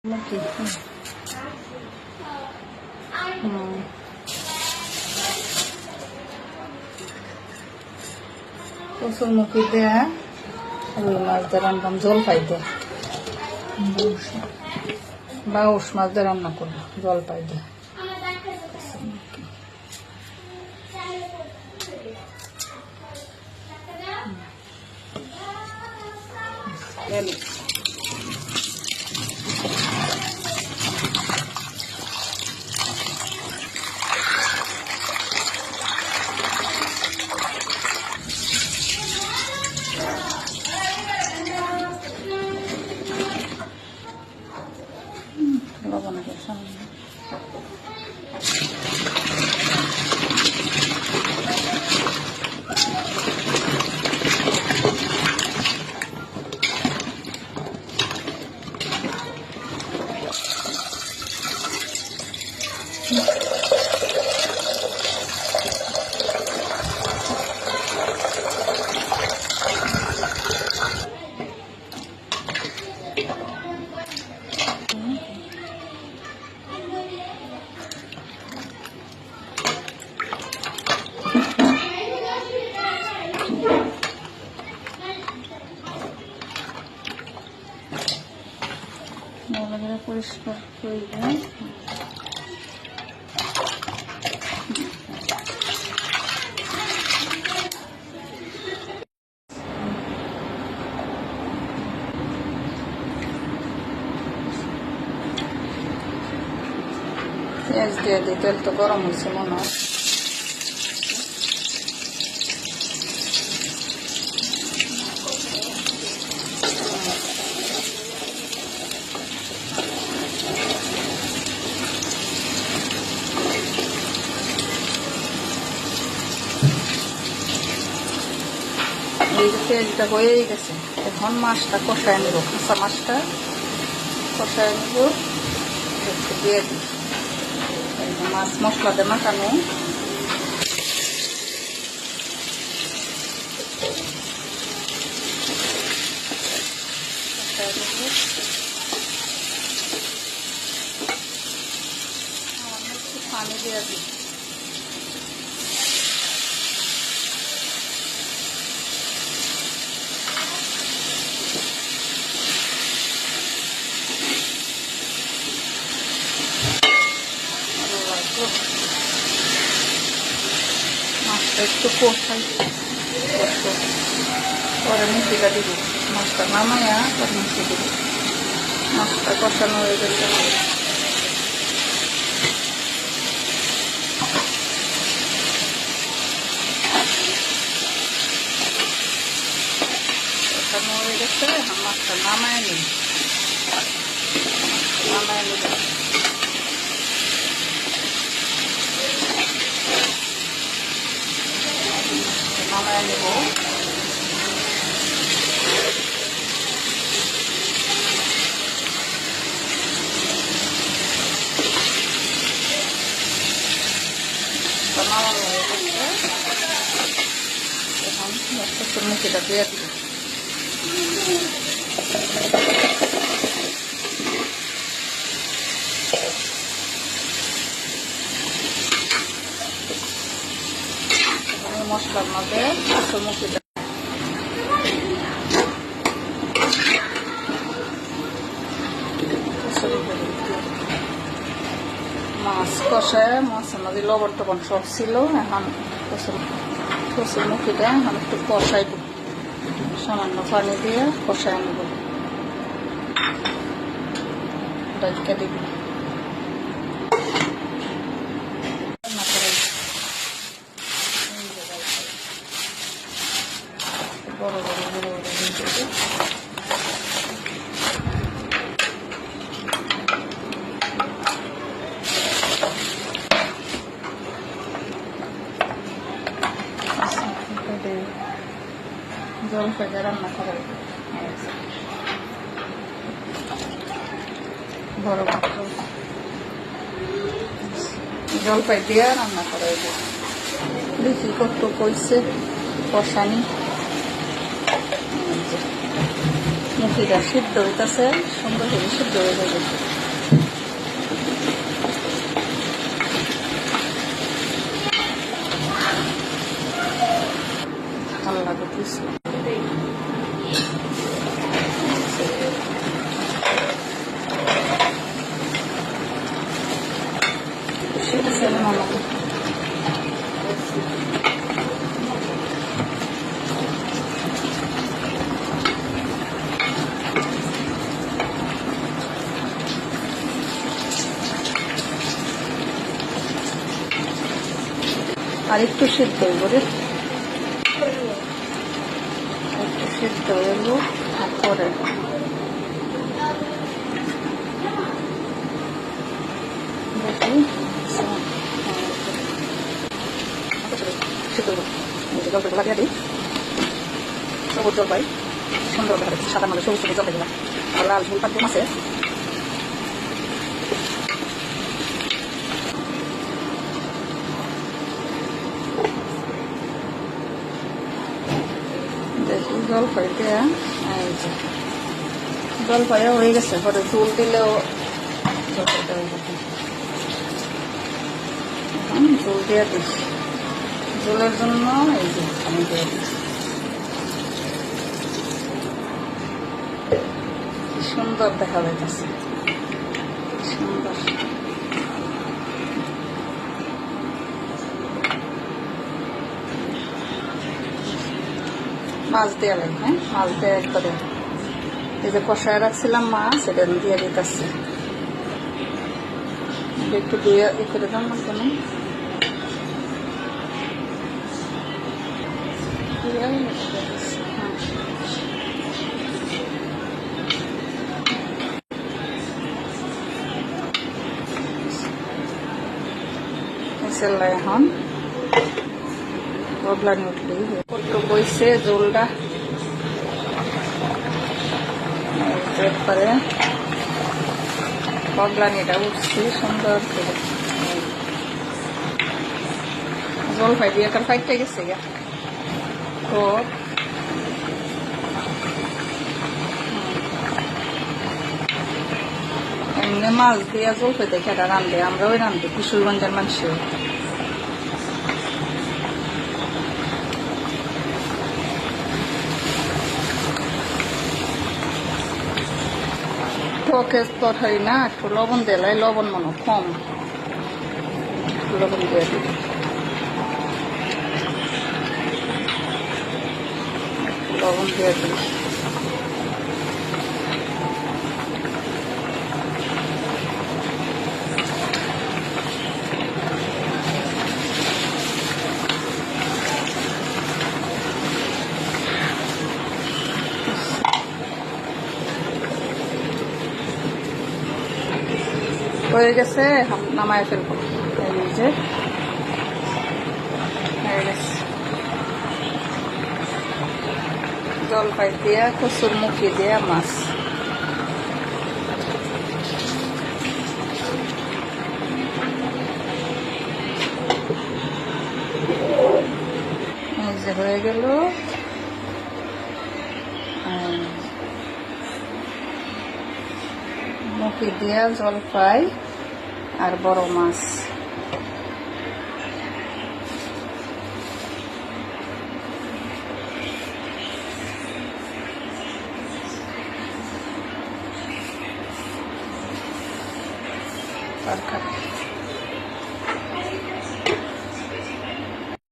মুখি কচুর মুখি দেয়া রুই মাছ দিয়ে রান্নাম জল পাই দেয়া বাউশ মাছ দিয়ে রান্না করবো জল পাই দেয়া লবণ সামনে পরিষ্কার করে পেঁয়াজ দিয়ে দিই তেল তো গরম হয়েছে মনে হয় তেলটা হয়েই গেছে এখন মাছটা কষায় নেব কাঁচা মাছটা কষায় নেব একটু দিয়ে দিই মাছ মশলা দিয়ে মাখানো পানি দিয়ে দিই মাছটা একটু কষাই পরে মুখিটা দিব মাছটা নামাইয়া পরে মুখি দিব মাছটা কষানো হয়ে গেছে কষানো হয়ে গেছে এখন মাছটা নামায় নিই নামায় নিব নামায় নেব নামানো হয়ে গেছে এখন কচুর মুখিটা দিয়ে দিব মশলার মধ্যে কচুর মুখিটা মাছ কষায় মাছের মধ্যে লবণ টবণ সব ছিল এখন কচুর মুখিটা এখন একটু কষাই দেব সামান্য পানি দিয়ে কষায় নেব ডাইকা দিব বড় বড় বড় বড় জল ফেলে রান্না করা বড় পাত্র জলপাই দিয়ে রান্না করা দেখি কত কইছে কষানি মুখিটা সিদ্ধ হইতেছে সুন্দর করে সিদ্ধ হয়ে যাবে। আর একটু সিদ্ধ হইব রে, একটু সিদ্ধ হইব তারপরে দেখি সিদ্ধ হইব। জলপাই লাগিয়ে দিই, সবুজ জলপাই সুন্দর দেখা যাচ্ছে, সাদার মধ্যে সবুজ সবুজ জলপাই দিলাম, আর লাল ঝুল পাক আছে। দেখি জলপাই দেয়া, এই যে জলপাইয়া হয়ে গেছে, পরে ঝুল দিলেও জলপাইটা হয়ে যাবে। এখন ঝুল দিয়ে দিই, ঝোলের জন্য এই যে আমি দিয়ে দিই। সুন্দর দেখা যাইতেছে, সুন্দর। মাছ দেওয়া লাগে, হ্যাঁ মাছ দেওয়া একবারে, এই যে কষায় রাখছিলাম মাছ এটা দিয়ে দিতেছি, একটু দিয়ে ই করে দাম না কেন এখন বগলানি উঠলি একটু বইছে জলটা, একবারে বগলানিটা উঠছি সুন্দর করে। জলপাই দিয়ে একটা ফাইটটা গেছে গা, তো এমনি মাছ দিয়ে জলপাই দেখে এটা রান্ধে, আমরা ওই রান্ধি কিশোরগঞ্জের মানুষের। টকের তরকারি না, একটু লবণ দিলাই, লবণ মনে কম, লবণ দিয়ে দিই, লবণ দিয়ে দিই। হয়ে গেছে, এখন নামায় ফেলবো। এই যে হয়ে গেছে, জলপাই দিয়া কচুর মুখি দিয়া মাছ। এই যে হয়ে গেল, মুখি দিয়া জলপাই আর বড় মাছ। তরকারি